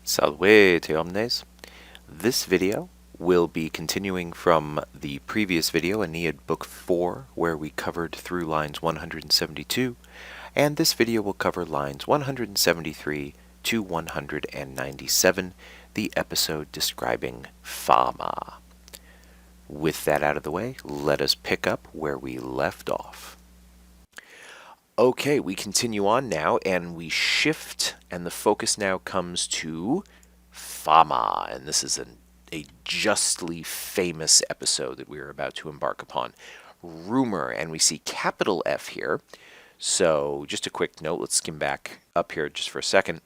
Salvete omnes. This video will be continuing from the previous video, Aeneid Book 4, where we covered through lines 172, and this video will cover lines 173 to 197, the episode describing Fama. With that out of the way, let us pick up where we left off. Okay, we continue on now, and we shift, and the focus now comes to Fama, and this is a justly famous episode that we are about to embark upon. Rumor, and we see capital F here. So just a quick note, let's skim back up here just for a second.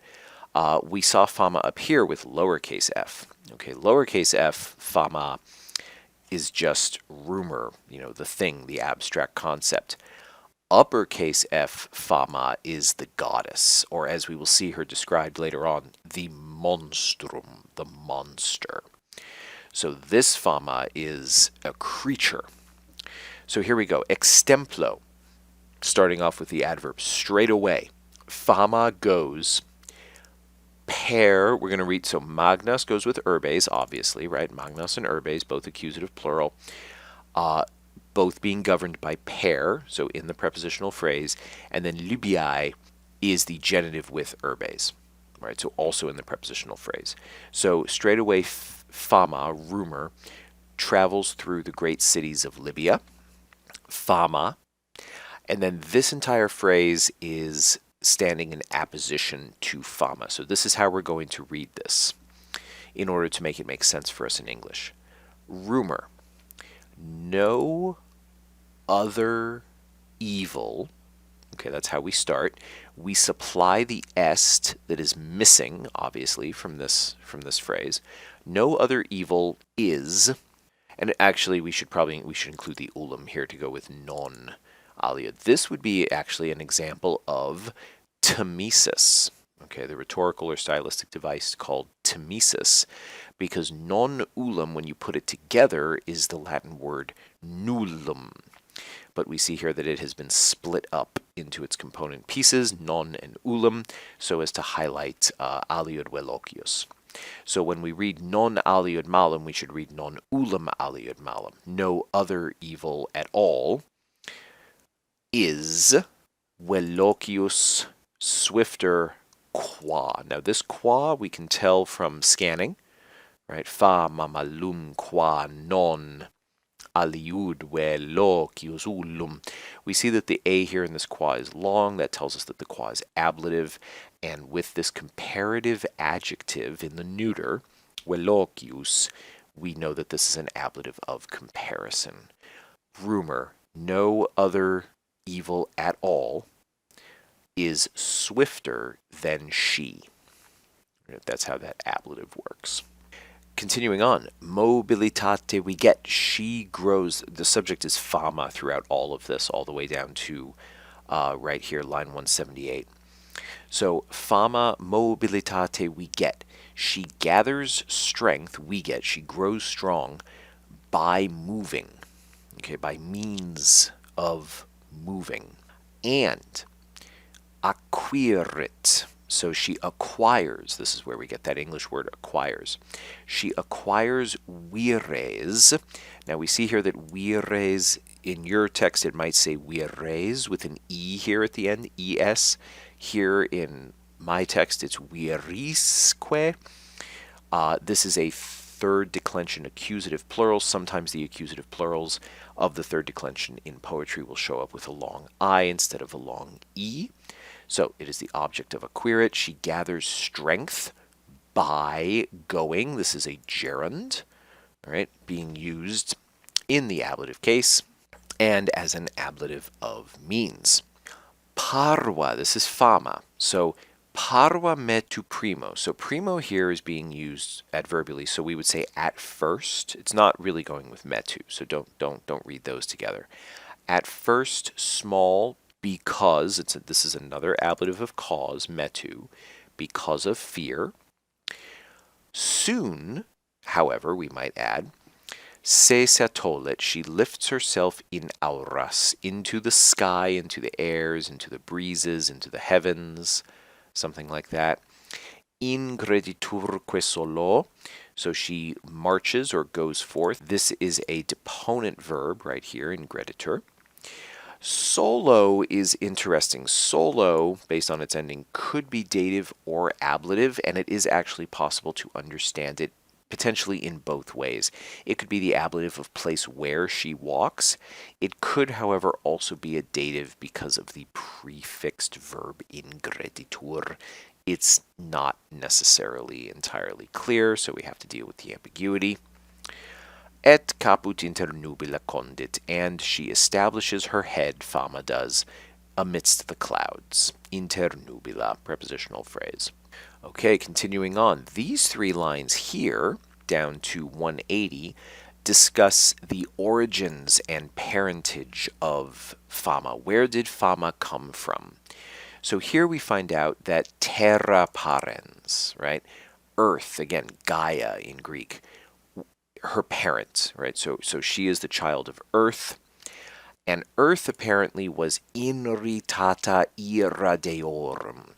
We saw Fama up here with lowercase f. Okay, lowercase f, Fama, is just rumor, the thing, the abstract concept. Uppercase F, Fama, is the goddess, or as we will see her described later on, the monstrum, the monster. So this Fama is a creature. So here we go. Extemplo, starting off with the adverb straight away. Fama goes pair, we're going to read, so magnas goes with urbes, obviously, right? Magnas and urbes, both accusative plural. Both being governed by pair, so in the prepositional phrase, and then lubiae is the genitive with urbes, right? So also in the prepositional phrase. So straight away, Fama, rumor, travels through the great cities of Libya, Fama, and then this entire phrase is standing in apposition to Fama. So this is how we're going to read this in order to make it make sense for us in English. Rumor. No other evil, okay, that's how we start. We supply the est that is missing, obviously, from this phrase. No other evil is, and actually we should include the ulum here to go with non alia. This would be actually an example of timesis, okay, the rhetorical or stylistic device called timesis, because non ulum, when you put it together, is the Latin word nullum. But we see here that it has been split up into its component pieces, non and ulum, so as to highlight aliud velocius. So when we read non aliud malum, we should read non ulum aliud malum. No other evil at all is velocius, swifter, qua. Now this qua we can tell from scanning, right? Fama malum qua non aliud velocius ullum. We see that the A here in this qua is long. That tells us that the qua is ablative. And with this comparative adjective in the neuter, velocius, we know that this is an ablative of comparison. Rumor, no other evil at all, is swifter than she. That's how that ablative works. Continuing on, mobilitate, we get she grows. The subject is Fama throughout all of this, all the way down to right here, line 178. So Fama, mobilitate, we get. She gathers strength, we get. She grows strong by moving, okay, by means of moving. And acquirit, so she acquires, this is where we get that English word acquires. She acquires vires. Now we see here that vires, in your text it might say vires with an E here at the end, ES. Here in my text it's virisque. This is a third declension accusative plural. Sometimes the accusative plurals of the third declension in poetry will show up with a long I instead of a long E. So it is the object of acquirit. She gathers strength by going. This is a gerund, all right, being used in the ablative case and as an ablative of means. Parva, this is Fama. So parva metu primo. So primo here is being used adverbially. So we would say at first. It's not really going with metu. So don't read those together. At first, small, because this is another ablative of cause, metu, because of fear. Soon, however, we might add, se satolet, she lifts herself in auras, into the sky, into the airs, into the breezes, into the heavens, something like that. Ingrediturque solo. So she marches or goes forth. This is a deponent verb right here, ingreditur. Solo is interesting. Solo, based on its ending, could be dative or ablative, and it is actually possible to understand it potentially in both ways. It could be the ablative of place where she walks. It could, however, also be a dative because of the prefixed verb ingreditur. It's not necessarily entirely clear, so we have to deal with the ambiguity. Et caput inter nubila condit, and she establishes her head, Fama does, amidst the clouds. Inter nubila, prepositional phrase. Okay, continuing on. These three lines here, down to 180, discuss the origins and parentage of Fama. Where did Fama come from? So here we find out that terra parens, right? Earth, again, Gaia in Greek, her parent, right? So she is the child of Earth, and Earth apparently was irritata ira deorum,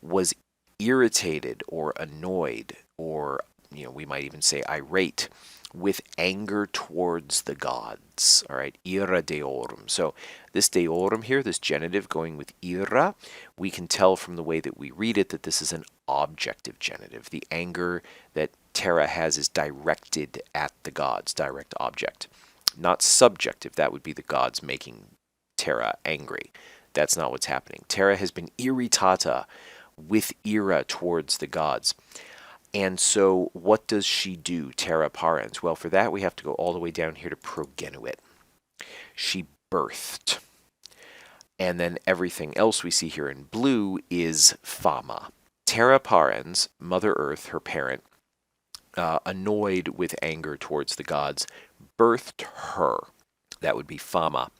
was irritated or annoyed, or we might even say irate, with anger towards the gods. All right, ira deorum. So this deorum here, this genitive going with ira, we can tell from the way that we read it that this is an objective genitive. The anger that Terra has is directed at the gods, direct object. Not subjective, that would be the gods making Terra angry. That's not what's happening. Terra has been irritata, with ira towards the gods. And so what does she do, terra parens? Well, for that we have to go all the way down here to progenuit. She birthed. And then everything else we see here in blue is Fama. Terra parens, Mother Earth, her parent, annoyed with anger towards the gods, birthed her. That would be Fama.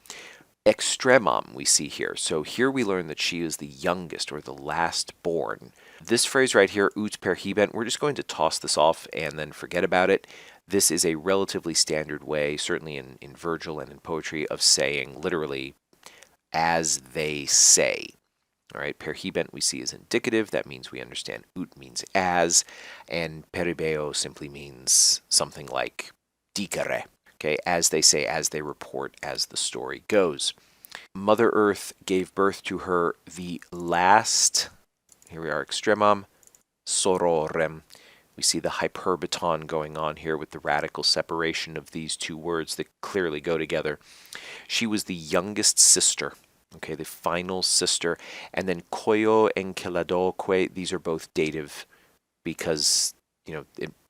Extremum we see here. So here we learn that she is the youngest or the last born. This phrase right here, ut perhibent, we're just going to toss this off and then forget about it. This is a relatively standard way, certainly in Virgil and in poetry, of saying literally as they say. All right, perhibent we see is indicative. That means we understand ut means as, and peribeo simply means something like dicere. Okay, as they say, as they report, as the story goes. Mother Earth gave birth to her the last, here we are, extremum, sororem. We see the hyperbaton going on here with the radical separation of these two words that clearly go together. She was the youngest sister, okay, the final sister. And then koyo and keladoque, these are both dative because,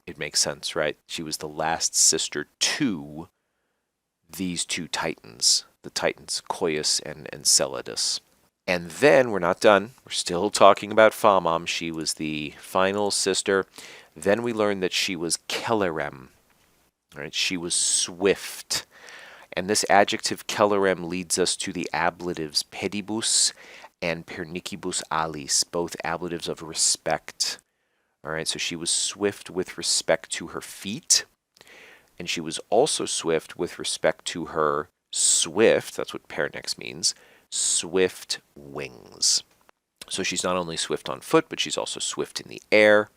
it makes sense, right? She was the last sister to these two titans, the titans Coeus and Enceladus. And then we're not done. We're still talking about Famam. She was the final sister. Then we learn that she was celerem. Right? She was swift. And this adjective celerem leads us to the ablatives pedibus and pernicibus alis, both ablatives of respect. All right, so she was swift with respect to her feet, and she was also swift with respect to her swift, that's what pernex means, swift wings. So she's not only swift on foot, but she's also swift in the air.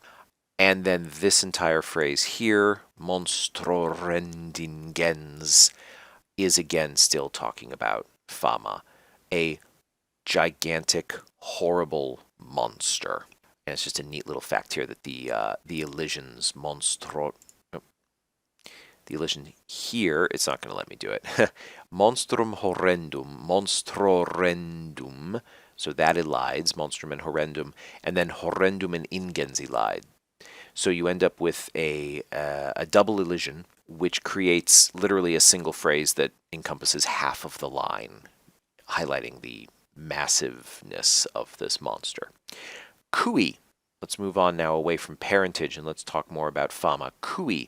And then this entire phrase here, monstrorendingens, is again still talking about Fama, a gigantic, horrible monster. And it's just a neat little fact here that the elisions the elision here, it's not going to let me do it. Monstrum monstrorendum. So that elides, monstrum and horrendum, and then horrendum and ingens elide. So you end up with a double elision, which creates literally a single phrase that encompasses half of the line, highlighting the massiveness of this monster. Cui. Let's move on now away from parentage and let's talk more about Fama. Cui.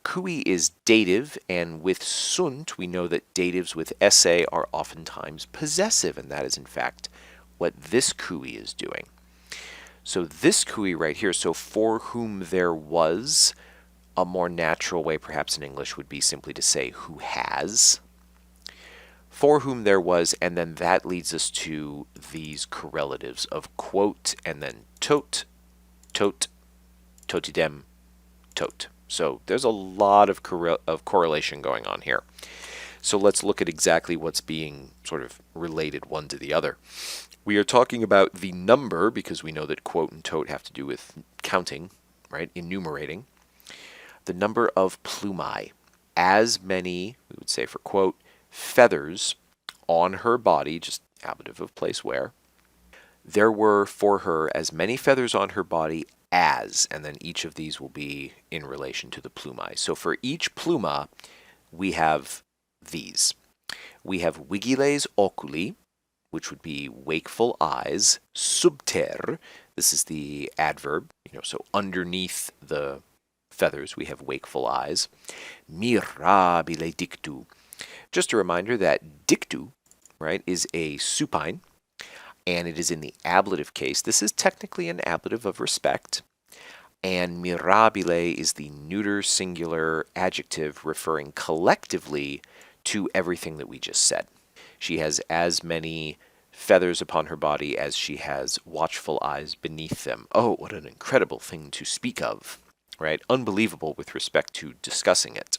Cui is dative, and with sunt, we know that datives with esse are oftentimes possessive, and that is in fact what this cui is doing. So this cui right here, so for whom there was, a more natural way perhaps in English would be simply to say who has. For whom there was, and then that leads us to these correlatives of quote and then tot, tot, totidem, tot. So there's a lot of correlation going on here. So let's look at exactly what's being sort of related one to the other. We are talking about the number, because we know that quote and tote have to do with counting, right? Enumerating. The number of plumae. As many, we would say for quote, feathers on her body, just ablative of place where. There were for her as many feathers on her body as, and then each of these will be in relation to the plumae. So for each pluma, we have these. We have vigiles oculi, which would be wakeful eyes. Subter, this is the adverb, so underneath the feathers we have wakeful eyes. Mirabile dictu. Just a reminder that dictu, right, is a supine, and it is in the ablative case. This is technically an ablative of respect. And mirabile is the neuter singular adjective referring collectively to everything that we just said. She has as many feathers upon her body as she has watchful eyes beneath them. Oh, what an incredible thing to speak of, right? Unbelievable with respect to discussing it.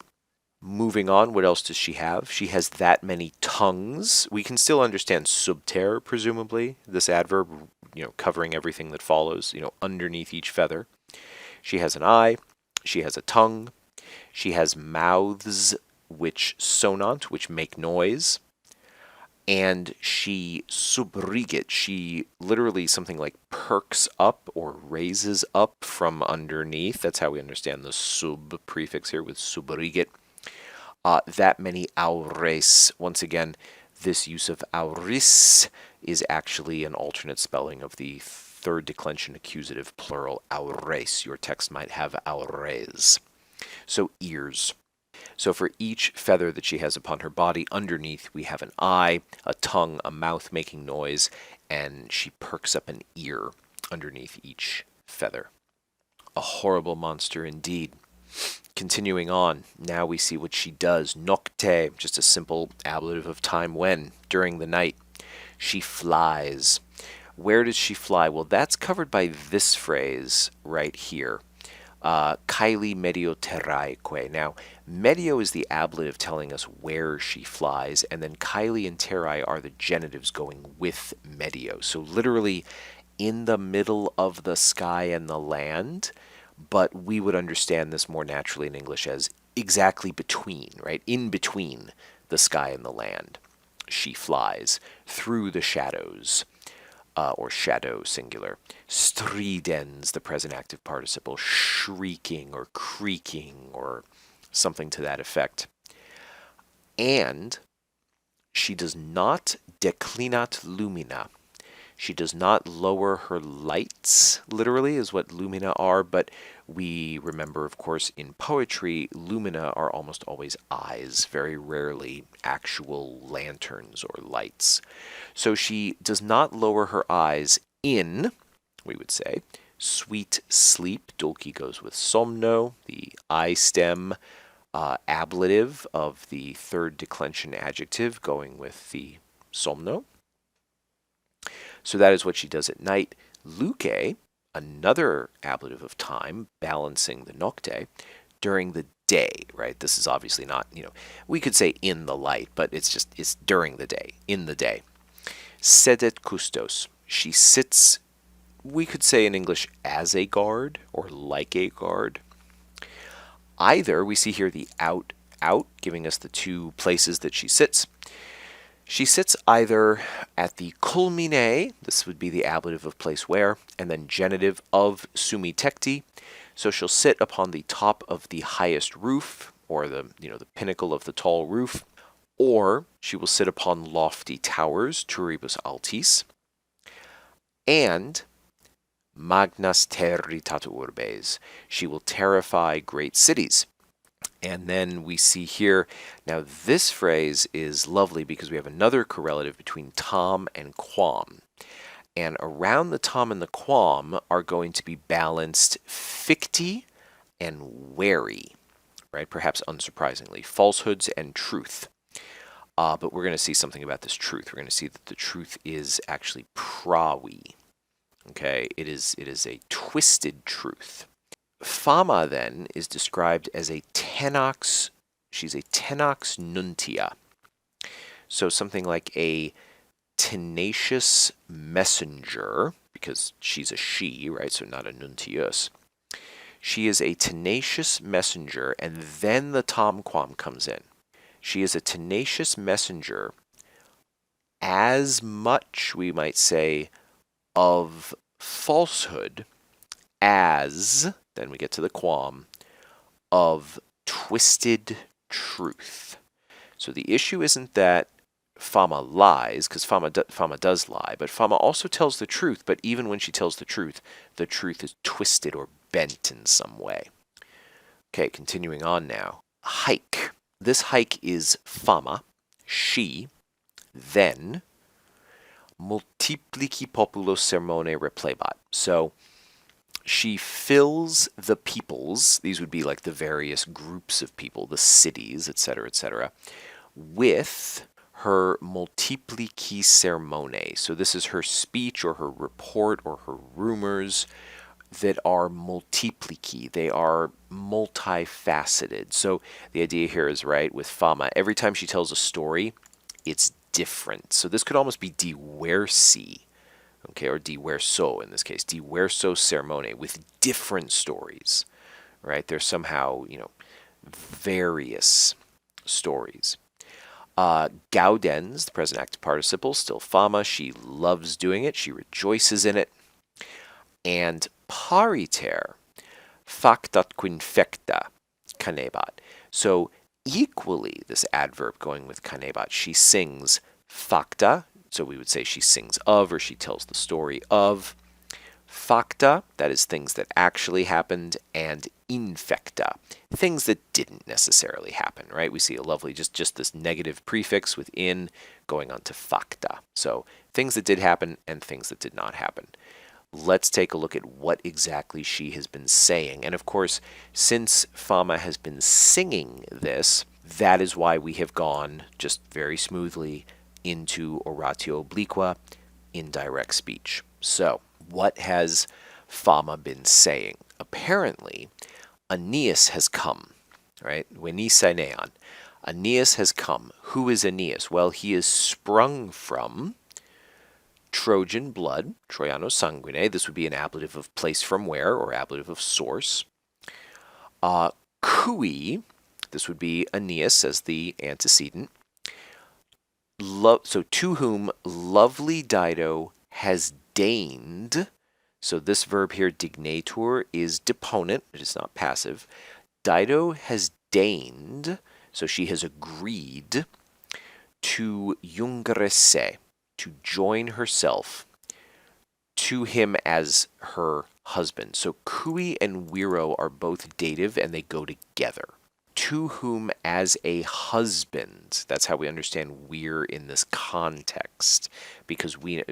Moving on, what else does she have? She has that many tongues. We can still understand subter, presumably, this adverb, covering everything that follows, underneath each feather. She has an eye. She has a tongue. She has mouths which sonant, which make noise. And she subrigit, she literally something like perks up or raises up from underneath. That's how we understand the sub prefix here with subrigit. That many aures. Once again, this use of auris is actually an alternate spelling of the third declension accusative plural aures. Your text might have aures. So ears. So for each feather that she has upon her body, underneath we have an eye, a tongue, a mouth making noise, and she perks up an ear underneath each feather. A horrible monster indeed. Continuing on, now we see what she does. Nocte, just a simple ablative of time when, during the night. She flies. Where does she fly? Well, that's covered by this phrase right here. Kaili medio terraeque. Now, medio is the ablative telling us where she flies, and then Kaili and terrae are the genitives going with medio. So literally in the middle of the sky and the land, but we would understand this more naturally in English as exactly between, right? In between the sky and the land. She flies through the shadows. Or shadow singular. Stridens, the present active participle, shrieking or creaking or something to that effect. And she does not declinat lumina. She does not lower her lights, literally, is what lumina are, but we remember, of course, in poetry, lumina are almost always eyes, very rarely actual lanterns or lights. So she does not lower her eyes in, we would say, sweet sleep. Dulci goes with somno, the I stem ablative of the third declension adjective going with the somno. So that is what she does at night. Luce, another ablative of time, balancing the nocte, during the day, right? This is obviously not, we could say in the light, but it's during the day, in the day. Sedet custos, she sits, we could say in English, as a guard or like a guard. Either, we see here the out, giving us the two places that she sits. She sits either at the culmine, this would be the ablative of place where, and then genitive of sumitecti. So she'll sit upon the top of the highest roof, or the pinnacle of the tall roof, or she will sit upon lofty towers, turibus altis, and magnas territata urbes. She will terrify great cities. And then we see here, now this phrase is lovely because we have another correlative between tam and quam. And around the tam and the quam are going to be balanced ficti and wary, right? Perhaps unsurprisingly, falsehoods and truth. But we're going to see something about this truth. We're going to see that the truth is actually prawi. Okay, it is a twisted truth. Fama then is described as a tenox. She's a tenox nuntia. So something like a tenacious messenger, because she's a she, right? So not a nuntius. She is a tenacious messenger, and then the tom quam comes in. She is a tenacious messenger, as much, we might say, of falsehood as, then we get to the quam, of twisted truth. So the issue isn't that Fama lies, because Fama does lie, but Fama also tells the truth, but even when she tells the truth is twisted or bent in some way. Okay, continuing on now. Hike. This hike is Fama, she, then multiplici populos sermone replebat. So she fills the peoples, these would be like the various groups of people, the cities, etc., with her multiplici sermone. So this is her speech or her report or her rumors that are multiplici. They are multifaceted. So the idea here is, right, with Fama, every time she tells a story, it's different. So this could almost be diversi, okay, or diverso in this case, diverso sermone, with different stories, right? They're somehow, various stories. Gaudens, the present active participle, still Fama. She loves doing it. She rejoices in it. And pariter, factat quinfecta, canebat. So equally, this adverb going with canebat, she sings facta. So we would say she sings of, or she tells the story of. Facta, that is things that actually happened, and infecta, things that didn't necessarily happen, right? We see a lovely, just this negative prefix with in going on to facta. So things that did happen and things that did not happen. Let's take a look at what exactly she has been saying. And of course, since Fama has been singing this, that is why we have gone just very smoothly into oratio obliqua, indirect speech. So, what has Fama been saying? Apparently, Aeneas has come, right? Venisenean. Aeneas has come. Who is Aeneas? Well, he is sprung from Trojan blood, Troiano sanguine. This would be an ablative of place from where, or ablative of source. Cui, this would be Aeneas as the antecedent. So to whom lovely Dido has deigned. So this verb here, dignatur, is deponent. It is not passive. Dido has deigned, so she has agreed to jungere se, to join herself to him as her husband. So cui and viro are both dative and they go together. To whom as a husband. That's how we understand we're in this context. Because we,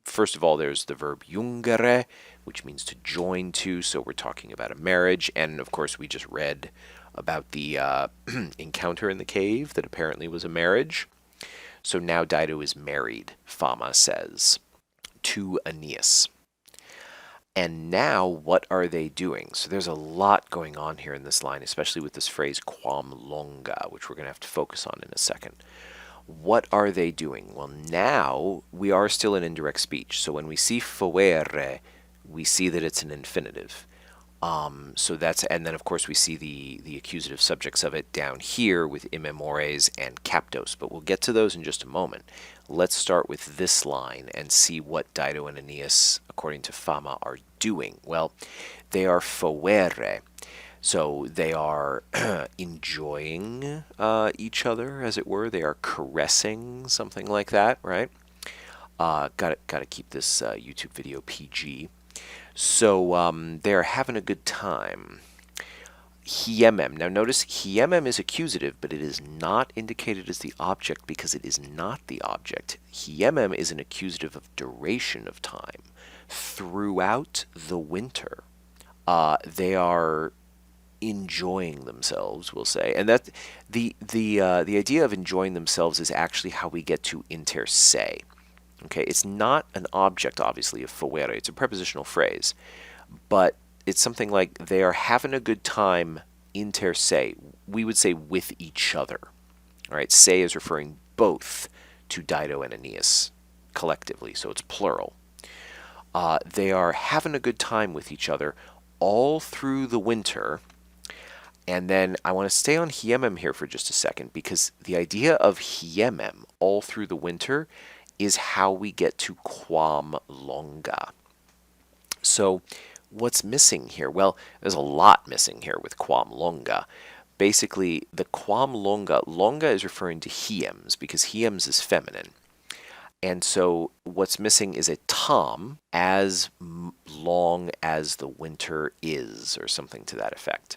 first of all, there's the verb jungere, which means to join to. So we're talking about a marriage. And of course, we just read about the encounter in the cave that apparently was a marriage. So now Dido is married, Fama says, to Aeneas. And now, what are they doing? So there's a lot going on here in this line, especially with this phrase quam longa, which we're going to have to focus on in a second. What are they doing? Well, now we are still in indirect speech. So when we see foere, we see that it's an infinitive. So that's, and then of course we see the accusative subjects of it down here with immemores and captos, but we'll get to those in just a moment. Let's start with this line and see what Dido and Aeneas, according to Fama, are doing. Well, they are foere, so they are enjoying each other, as it were. They are caressing, something like that, right? Gotta keep this YouTube video PG. So they're having a good time. Hiemem. Now notice hiemem is accusative, but it is not indicated as the object because it is not the object. Hiemem is an accusative of duration of time. Throughout the winter, they are enjoying themselves, we'll say. And that the idea of enjoying themselves is actually how we get to inter se. Okay, it's not an object, obviously, of foere. It's a prepositional phrase, but it's something like they are having a good time inter se. We would say with each other. All right, se is referring both to Dido and Aeneas collectively, so it's plural. They are having a good time with each other all through the winter. And then I want to stay on hiemem here for just a second, because the idea of hiemem all through the winter is how we get to quam longa. So what's missing here? Well, there's a lot missing here with quam longa. Basically, the quam longa, longa is referring to hiems, because hiems is feminine. And so what's missing is a tam, as long as the winter is, or something to that effect.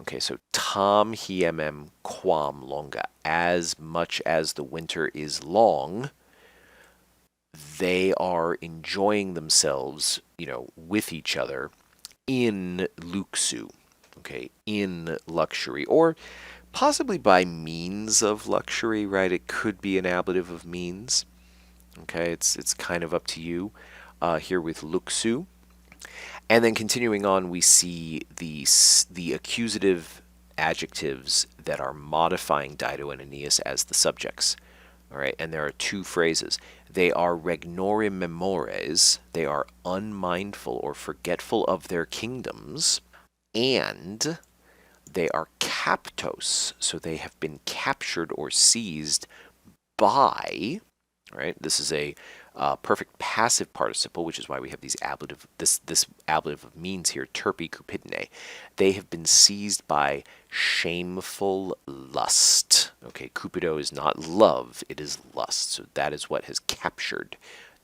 Okay, so tam hiemem quam longa, as much as the winter is long, they are enjoying themselves, with each other in luxu, okay, in luxury, or possibly by means of luxury, right? It could be an ablative of means. Okay, it's kind of up to you here with luxu. And then continuing on, we see the accusative adjectives that are modifying Dido and Aeneas as the subjects. All right, and there are two phrases. They are regnorum memores, they are unmindful or forgetful of their kingdoms, and they are captos, so they have been captured or seized by, right? This is a perfect passive participle, which is why we have these ablative, this ablative of means here, terpi cupidine. They have been seized by shameful lust. Okay, cupido is not love, it is lust. So that is what has captured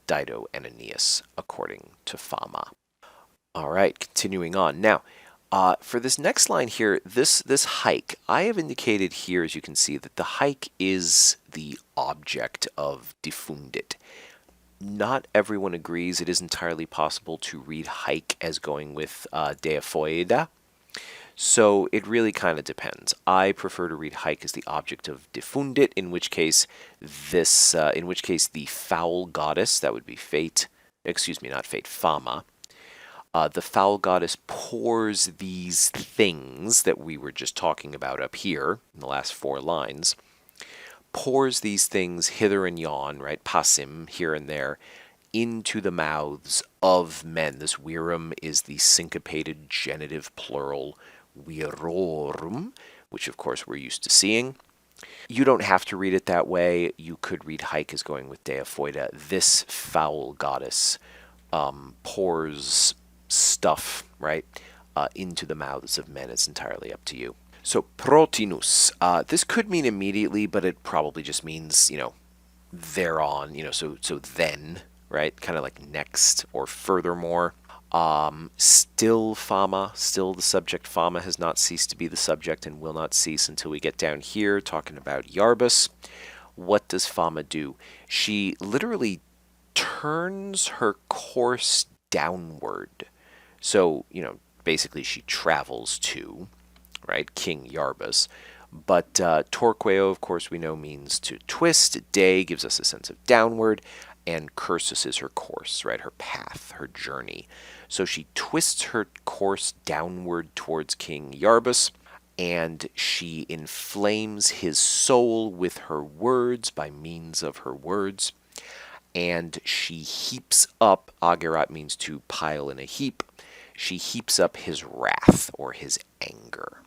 Dido and Aeneas, according to Fama. All right, continuing on. Now, for this next line here, this hike, I have indicated here, as you can see, that the hike is the object of diffundit. Not everyone agrees. It is entirely possible to read hike as going with deaphoida. So it really kind of depends. I prefer to read hike as the object of diffundit, in which case the foul goddess, that would be fate, excuse me, not fate, Fama, the foul goddess pours these things that we were just talking about up here in the last 4 lines, pours these things hither and yon, right, passim, here and there, into the mouths of men. This virum is the syncopated genitive plural virorum, which of course we're used to seeing. You don't have to read it that way. You could read hike as going with deaphoida. This foul goddess pours stuff, right, into the mouths of men. It's entirely up to you. So protinus, this could mean immediately, but it probably just means, thereon, so then, right, kind of like next or furthermore. Still Fama, still the subject. Fama has not ceased to be the subject and will not cease until we get down here talking about Iarbas. What does Fama do? She literally turns her course downward. So, basically she travels to, right, King Iarbas. But torqueo, of course, we know means to twist. De gives us a sense of downward. And cursus is her course, right, her path, her journey. So she twists her course downward towards King Iarbas, and she inflames his soul with her words, by means of her words. And she heaps up, agerat means to pile in a heap, she heaps up his wrath or his anger.